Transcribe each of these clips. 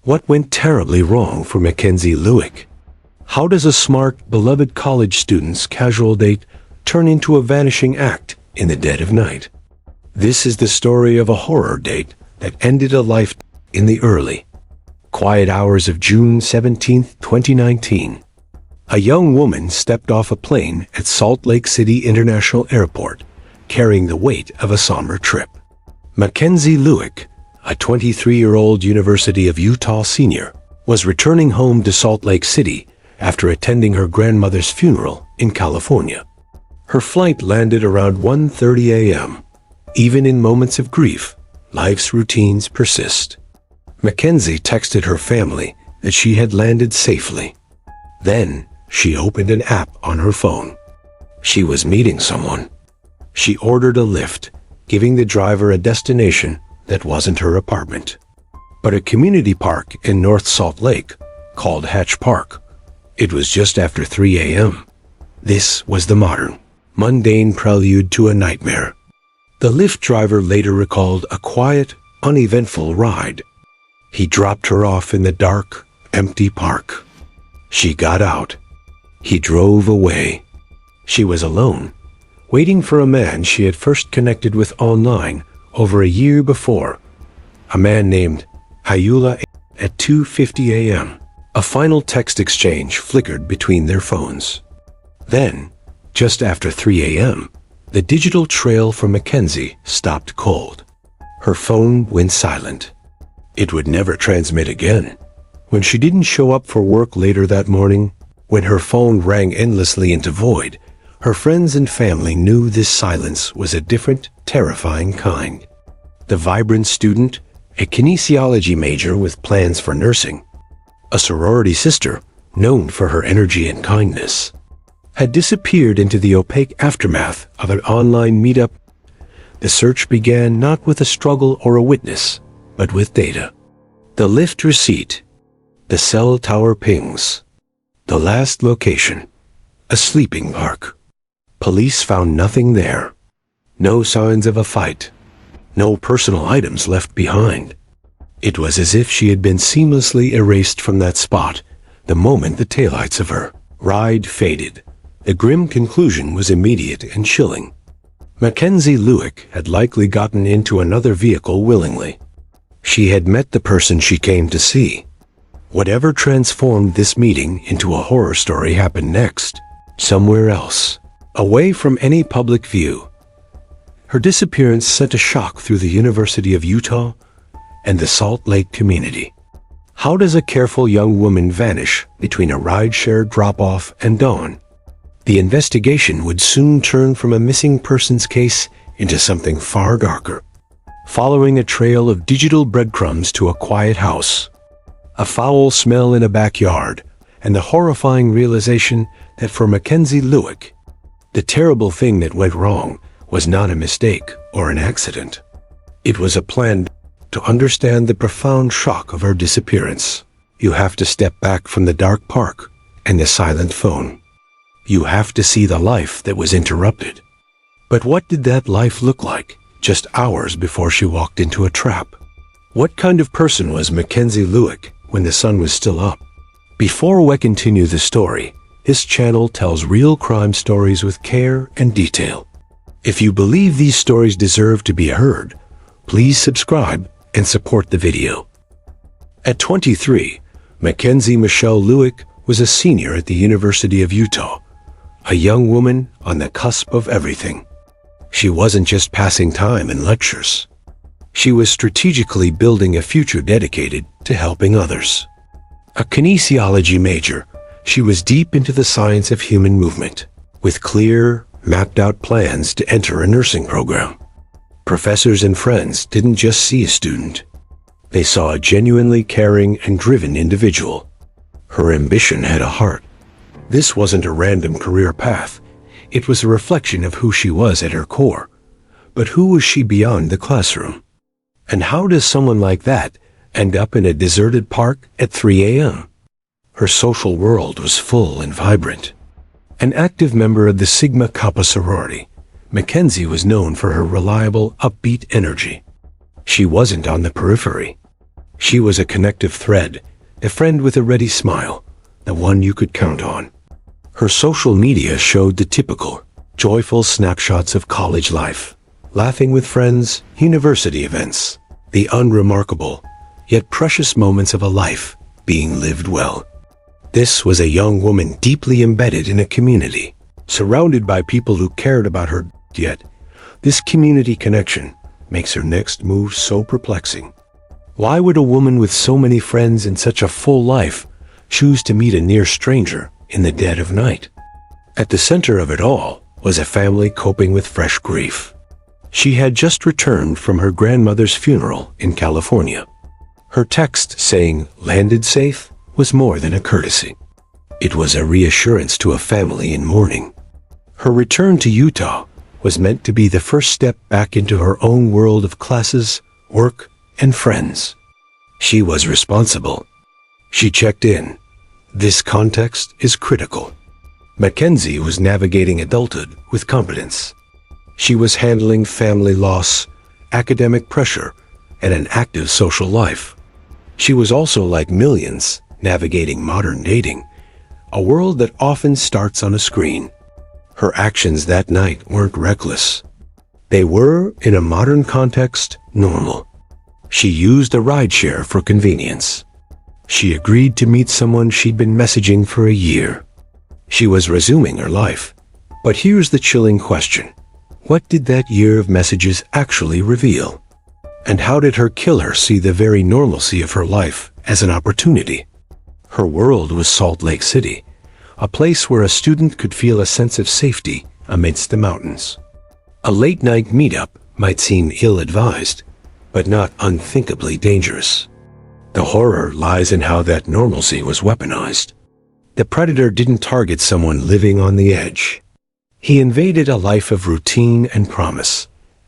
What went terribly wrong for Mackenzie Lueck? How does a smart, beloved college student's casual date turn into a vanishing act in the dead of night? This is the story of a horror date that ended a life in the early, quiet hours of June 17, 2019. A young woman stepped off a plane at Salt Lake City International Airport, carrying the weight of a somber trip. Mackenzie Lueck, a 23-year-old University of Utah senior, was returning home to Salt Lake City after attending her grandmother's funeral in California. Her flight landed around 1:30 a.m. Even in moments of grief, life's routines persist. Mackenzie texted her family that she had landed safely. Then, she opened an app on her phone. She was meeting someone. She ordered a Lyft, giving the driver a destination that wasn't her apartment, but a community park in North Salt Lake called Hatch Park. It was just after 3 a.m. This was the modern, mundane prelude to a nightmare. The Lyft driver later recalled a quiet, uneventful ride. He dropped her off in the dark, empty park. She got out. He drove away. She was alone, waiting for a man she had first connected with online over a year before, a man named Ayoola Ajayi. At 2:50 a.m., a final text exchange flickered between their phones. Then, just after 3 a.m., the digital trail for Mackenzie stopped cold. Her phone went silent. It would never transmit again. When she didn't show up for work later that morning, when her phone rang endlessly into void, her friends and family knew this silence was a different, terrifying kind. The vibrant student, a kinesiology major with plans for nursing, a sorority sister known for her energy and kindness, had disappeared into the opaque aftermath of an online meetup. The search began not with a struggle or a witness, but with data. The Lyft receipt, the cell tower pings, the last location, a sleeping park. Police found nothing there. No signs of a fight. No personal items left behind. It was as if she had been seamlessly erased from that spot the moment the taillights of her ride faded. The grim conclusion was immediate and chilling. Mackenzie Lueck had likely gotten into another vehicle willingly. She had met the person she came to see. Whatever transformed this meeting into a horror story happened next, somewhere else, away from any public view. Her disappearance sent a shock through the University of Utah and the Salt Lake community. How does a careful young woman vanish between a rideshare drop-off and dawn? The investigation would soon turn from a missing persons case into something far darker, following a trail of digital breadcrumbs to a quiet house, a foul smell in a backyard, and the horrifying realization that for Mackenzie Lueck, the terrible thing that went wrong was not a mistake or an accident. It was a plan. To understand the profound shock of her disappearance, you have to step back from the dark park and the silent phone. You have to see the life that was interrupted. But what did that life look like just hours before she walked into a trap? What kind of person was Mackenzie Lueck when the sun was still up? Before we continue the story, this channel tells real crime stories with care and detail. If you believe these stories deserve to be heard, please subscribe and support the video. At 23, Mackenzie Michelle Lueck was a senior at the University of Utah, a young woman on the cusp of everything. She wasn't just passing time in lectures. She was strategically building a future dedicated to helping others. A kinesiology major, she was deep into the science of human movement, with clear, mapped-out plans to enter a nursing program. Professors and friends didn't just see a student. They saw a genuinely caring and driven individual. Her ambition had a heart. This wasn't a random career path. It was a reflection of who she was at her core. But who was she beyond the classroom? And how does someone like that end up in a deserted park at 3 a.m.? Her social world was full and vibrant. An active member of the Sigma Kappa sorority, Mackenzie was known for her reliable, upbeat energy. She wasn't on the periphery. She was a connective thread, a friend with a ready smile, the one you could count on. Her social media showed the typical, joyful snapshots of college life, laughing with friends, university events, the unremarkable, yet precious moments of a life being lived well. This was a young woman deeply embedded in a community, surrounded by people who cared about her, yet this community connection makes her next move so perplexing. Why would a woman with so many friends and such a full life choose to meet a near stranger in the dead of night? At the center of it all was a family coping with fresh grief. She had just returned from her grandmother's funeral in California. Her text saying, "Landed safe," was more than a courtesy. It was a reassurance to a family in mourning. Her return to Utah was meant to be the first step back into her own world of classes, work, and friends. She was responsible. She checked in. This context is critical. Mackenzie was navigating adulthood with competence. She was handling family loss, academic pressure, and an active social life. She was also, like millions, navigating modern dating, a world that often starts on a screen. Her actions that night weren't reckless. They were, in a modern context, normal. She used a rideshare for convenience. She agreed to meet someone she'd been messaging for a year. She was resuming her life. But here's the chilling question. What did that year of messages actually reveal? And how did her killer see the very normalcy of her life as an opportunity? Her world was Salt Lake City, a place where a student could feel a sense of safety amidst the mountains. A late-night meetup might seem ill-advised, but not unthinkably dangerous. The horror lies in how that normalcy was weaponized. The predator didn't target someone living on the edge. He invaded a life of routine and promise,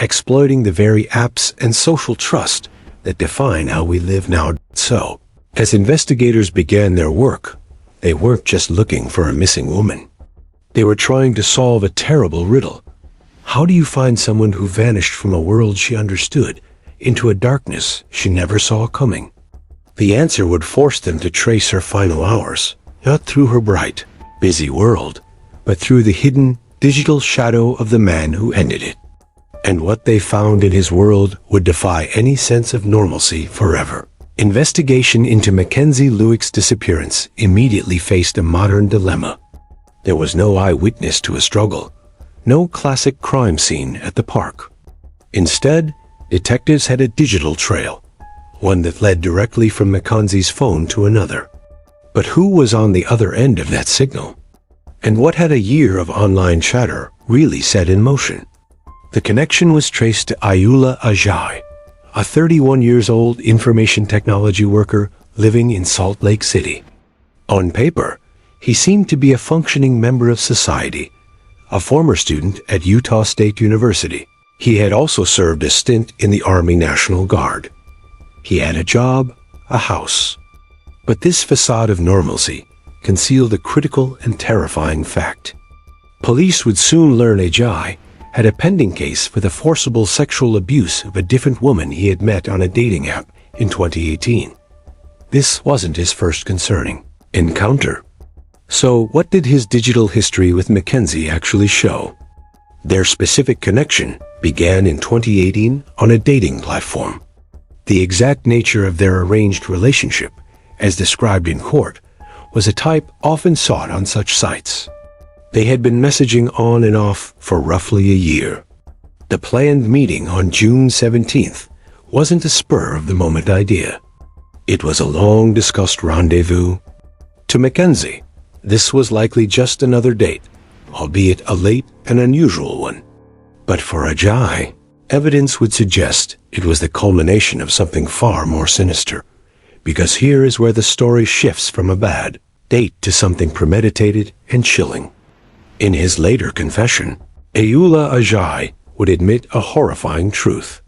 exploiting the very apps and social trust that define how we live now. So, as investigators began their work, they weren't just looking for a missing woman. They were trying to solve a terrible riddle. How do you find someone who vanished from a world she understood into a darkness she never saw coming? The answer would force them to trace her final hours, not through her bright, busy world, but through the hidden, digital shadow of the man who ended it. And what they found in his world would defy any sense of normalcy forever. Investigation into Mackenzie Lueck's disappearance immediately faced a modern dilemma. There was no eyewitness to a struggle, no classic crime scene at the park. Instead, detectives had a digital trail, one that led directly from Mackenzie's phone to another. But who was on the other end of that signal? And what had a year of online chatter really set in motion? The connection was traced to Ayoola Ajayi, a 31-year-old information technology worker living in Salt Lake City. On paper, he seemed to be a functioning member of society, a former student at Utah State University. He had also served a stint in the Army National Guard. He had a job, a house. But this facade of normalcy concealed a critical and terrifying fact. Police would soon learn Ajayi had a pending case for the forcible sexual abuse of a different woman he had met on a dating app in 2018. This wasn't his first concerning encounter. So what did his digital history with Mackenzie actually show? Their specific connection began in 2018 on a dating platform. The exact nature of their arranged relationship, as described in court, was a type often sought on such sites. They had been messaging on and off for roughly a year. The planned meeting on June 17th wasn't a spur-of-the-moment idea. It was a long-discussed rendezvous. To Mackenzie, this was likely just another date, albeit a late and unusual one. But for Ajayi, evidence would suggest it was the culmination of something far more sinister. Because here is where the story shifts from a bad date to something premeditated and chilling. In his later confession, Ayoola Ajayi would admit a horrifying truth.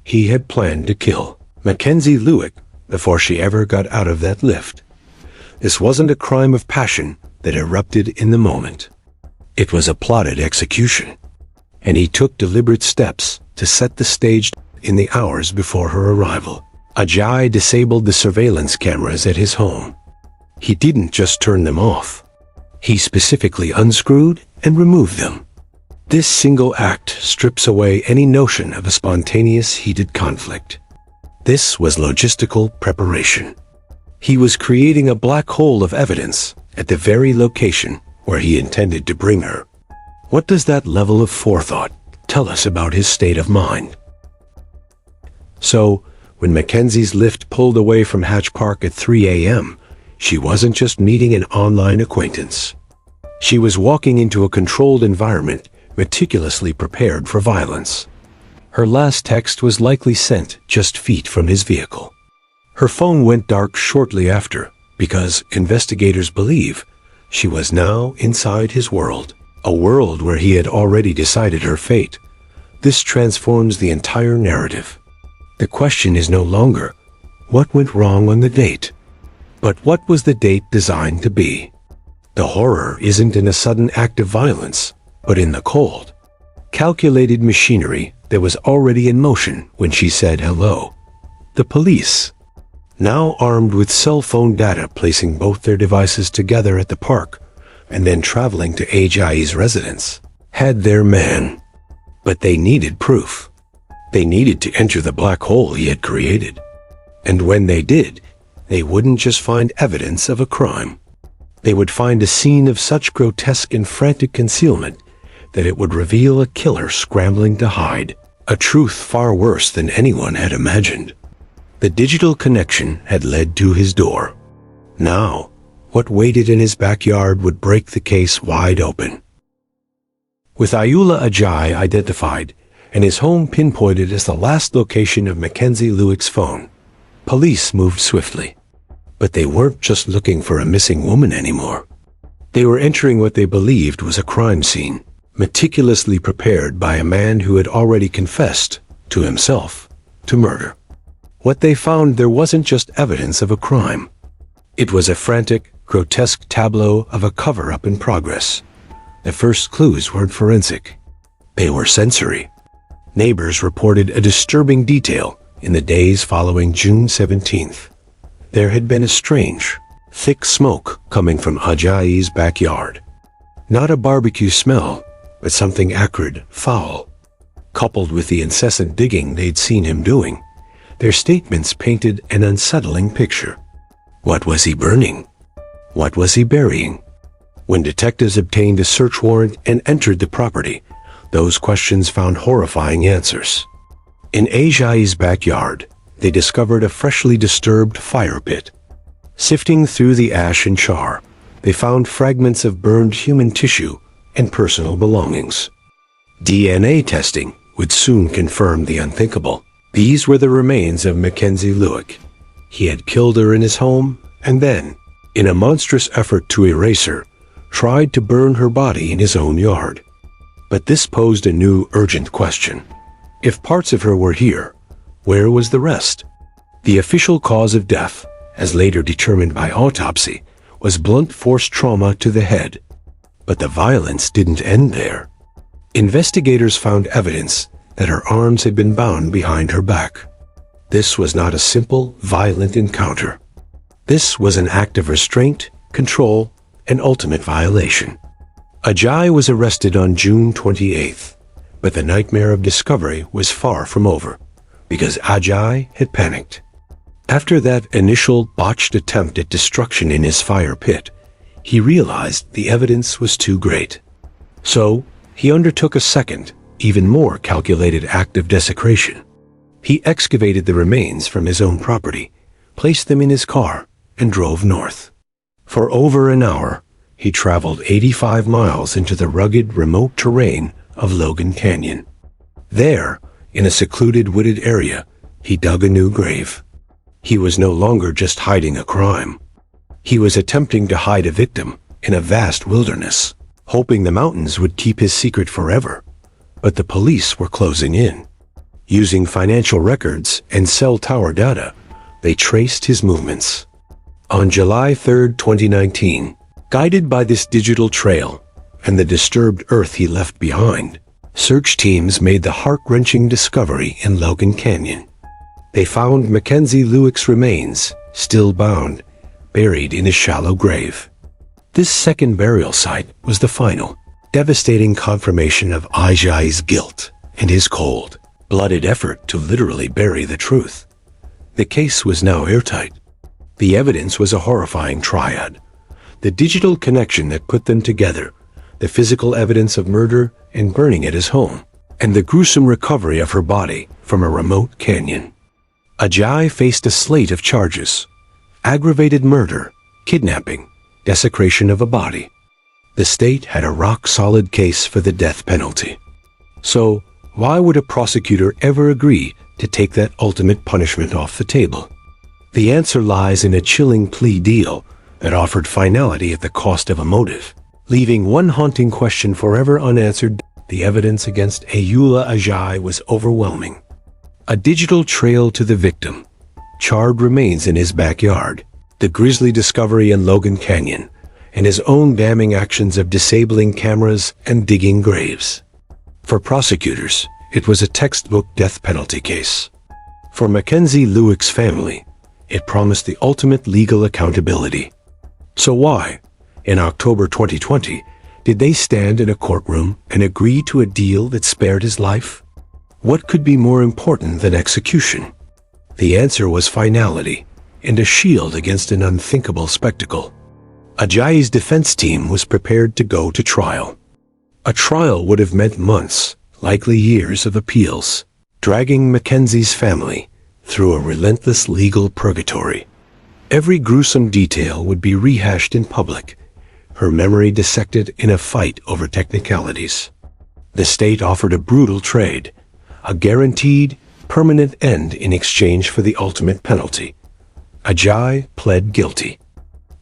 He had planned to kill Mackenzie Lueck before she ever got out of that Lyft. This wasn't a crime of passion that erupted in the moment. It was a plotted execution, and he took deliberate steps to set the stage in the hours before her arrival. Ajayi disabled the surveillance cameras at his home. He didn't just turn them off. He specifically unscrewed and removed them. This single act strips away any notion of a spontaneous heated conflict. This was logistical preparation. He was creating a black hole of evidence at the very location where he intended to bring her. What does that level of forethought tell us about his state of mind? So, when Mackenzie's Lyft pulled away from Hatch Park at 3 a.m., she wasn't just meeting an online acquaintance. She was walking into a controlled environment, meticulously prepared for violence. Her last text was likely sent just feet from his vehicle. Her phone went dark shortly after because investigators believe she was now inside his world, a world where he had already decided her fate. This transforms the entire narrative. The question is no longer, what went wrong on the date? But what was the date designed to be? The horror isn't in a sudden act of violence, but in the cold, calculated machinery that was already in motion when she said hello. The police, now armed with cell phone data, placing both their devices together at the park and then traveling to Ajayi's residence, had their man. But they needed proof. They needed to enter the black hole he had created. And when they did, they wouldn't just find evidence of a crime. They would find a scene of such grotesque and frantic concealment that it would reveal a killer scrambling to hide, a truth far worse than anyone had imagined. The digital connection had led to his door. Now, what waited in his backyard would break the case wide open. With Ayoola Ajayi identified and his home pinpointed as the last location of Mackenzie Lueck's phone, police moved swiftly. But they weren't just looking for a missing woman anymore. They were entering what they believed was a crime scene, meticulously prepared by a man who had already confessed, to himself, to murder. What they found there wasn't just evidence of a crime. It was a frantic, grotesque tableau of a cover-up in progress. The first clues weren't forensic. They were sensory. Neighbors reported a disturbing detail in the days following June 17th. There had been a strange, thick smoke coming from Ajayi's backyard. Not a barbecue smell, but something acrid, foul. Coupled with the incessant digging they'd seen him doing, their statements painted an unsettling picture. What was he burning? What was he burying? When detectives obtained a search warrant and entered the property, those questions found horrifying answers. In Ajayi's backyard, they discovered a freshly disturbed fire pit. Sifting through the ash and char, they found fragments of burned human tissue and personal belongings. DNA testing would soon confirm the unthinkable. These were the remains of Mackenzie Lueck. He had killed her in his home and then, in a monstrous effort to erase her, tried to burn her body in his own yard. But this posed a new, urgent question. If parts of her were here, where was the rest? The official cause of death, as later determined by autopsy, was blunt force trauma to the head. But the violence didn't end there. Investigators found evidence that her arms had been bound behind her back. This was not a simple, violent encounter. This was an act of restraint, control, and ultimate violation. Ajayi was arrested on June 28th, but the nightmare of discovery was far from over, because Ajayi had panicked. After that initial botched attempt at destruction in his fire pit, he realized the evidence was too great. So, he undertook a second, even more calculated act of desecration. He excavated the remains from his own property, placed them in his car, and drove north. For over an hour, he traveled 85 miles into the rugged, remote terrain of Logan Canyon. There, in a secluded, wooded area, he dug a new grave. He was no longer just hiding a crime. He was attempting to hide a victim in a vast wilderness, hoping the mountains would keep his secret forever. But the police were closing in. Using financial records and cell tower data, they traced his movements. On July 3, 2019, guided by this digital trail and the disturbed earth he left behind, search teams made the heart-wrenching discovery in Logan Canyon. They found Mackenzie Lueck's remains, still bound, buried in a shallow grave. This second burial site was the final, devastating confirmation of Ajayi's guilt and his cold-blooded effort to literally bury the truth. The case was now airtight. The evidence was a horrifying triad. The digital connection that put them together, the physical evidence of murder and burning at his home, and the gruesome recovery of her body from a remote canyon. Ajayi faced a slate of charges: aggravated murder, kidnapping, desecration of a body. The state had a rock-solid case for the death penalty. So, why would a prosecutor ever agree to take that ultimate punishment off the table? The answer lies in a chilling plea deal that offered finality at the cost of a motive, leaving one haunting question forever unanswered. The evidence against Ayoola Ajayi was overwhelming. A digital trail to the victim, charred remains in his backyard, the grisly discovery in Logan Canyon, and his own damning actions of disabling cameras and digging graves. For prosecutors, it was a textbook death penalty case. For Mackenzie Lueck's family, it promised the ultimate legal accountability. So why, in October 2020, did they stand in a courtroom and agree to a deal that spared his life? What could be more important than execution? The answer was finality and a shield against an unthinkable spectacle. Ajayi's defense team was prepared to go to trial. A trial would have meant months, likely years of appeals, dragging Mackenzie's family through a relentless legal purgatory. Every gruesome detail would be rehashed in public, her memory dissected in a fight over technicalities. The state offered a brutal trade, a guaranteed, permanent end in exchange for the ultimate penalty. Ajayi pled guilty.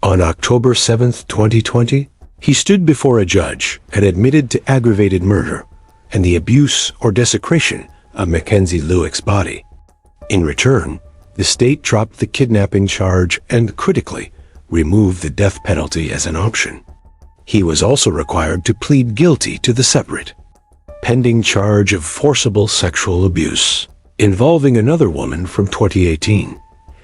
On October 7, 2020, he stood before a judge and admitted to aggravated murder and the abuse or desecration of Mackenzie Lueck's body. In return, the state dropped the kidnapping charge and, critically, removed the death penalty as an option. He was also required to plead guilty to the separate, pending charge of forcible sexual abuse involving another woman from 2018.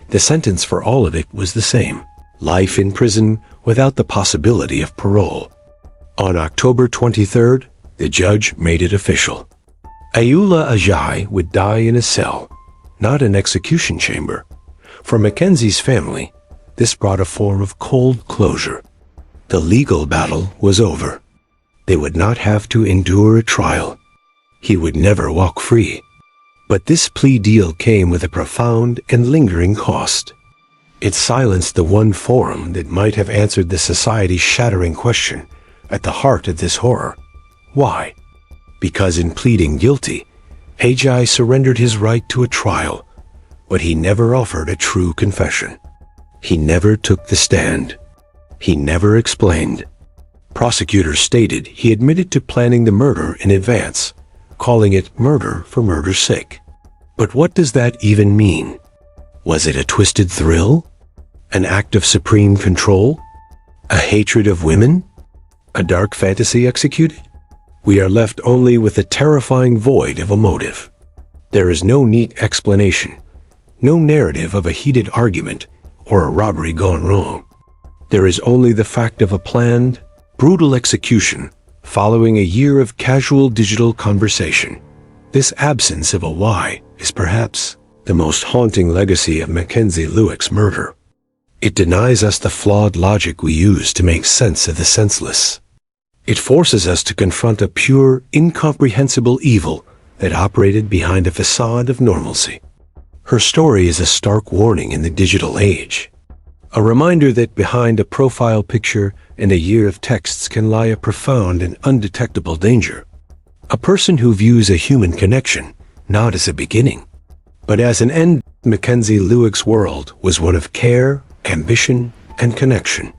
The sentence for all of it was the same: life in prison without the possibility of parole. On October 23rd, the judge made it official. Ayoola Ajayi would die in a cell, not an execution chamber. For Mackenzie's family, this brought a form of cold closure. The legal battle was over. They would not have to endure a trial. He would never walk free. But this plea deal came with a profound and lingering cost. It silenced the one forum that might have answered the society-shattering question at the heart of this horror. Why? Because in pleading guilty, Ajayi surrendered his right to a trial, but he never offered a true confession. He never took the stand. He never explained. Prosecutors stated he admitted to planning the murder in advance, calling it murder for murder's sake. But what does that even mean? Was it a twisted thrill? An act of supreme control? A hatred of women? A dark fantasy executed? We are left only with the terrifying void of a motive. There is no neat explanation, no narrative of a heated argument or a robbery gone wrong. There is only the fact of a planned, brutal execution following a year of casual digital conversation. This absence of a why is perhaps the most haunting legacy of Mackenzie Lueck's murder. It denies us the flawed logic we use to make sense of the senseless. It forces us to confront a pure, incomprehensible evil that operated behind a facade of normalcy. Her story is a stark warning in the digital age. A reminder that behind a profile picture and a year of texts can lie a profound and undetectable danger. A person who views a human connection not as a beginning, but as an end. Mackenzie Lueck's world was one of care, ambition, and connection.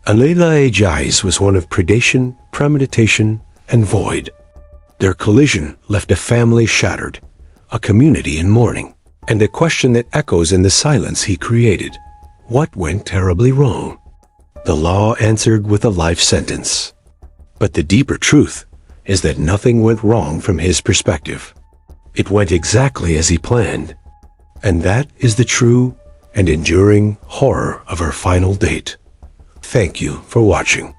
Ayoola Ajayi's was one of predation, premeditation, and void. Their collision left a family shattered, a community in mourning, and a question that echoes in the silence he created. What went terribly wrong? The law answered with a life sentence. But the deeper truth is that nothing went wrong from his perspective. It went exactly as he planned. And that is the true and enduring horror of our final date. Thank you for watching.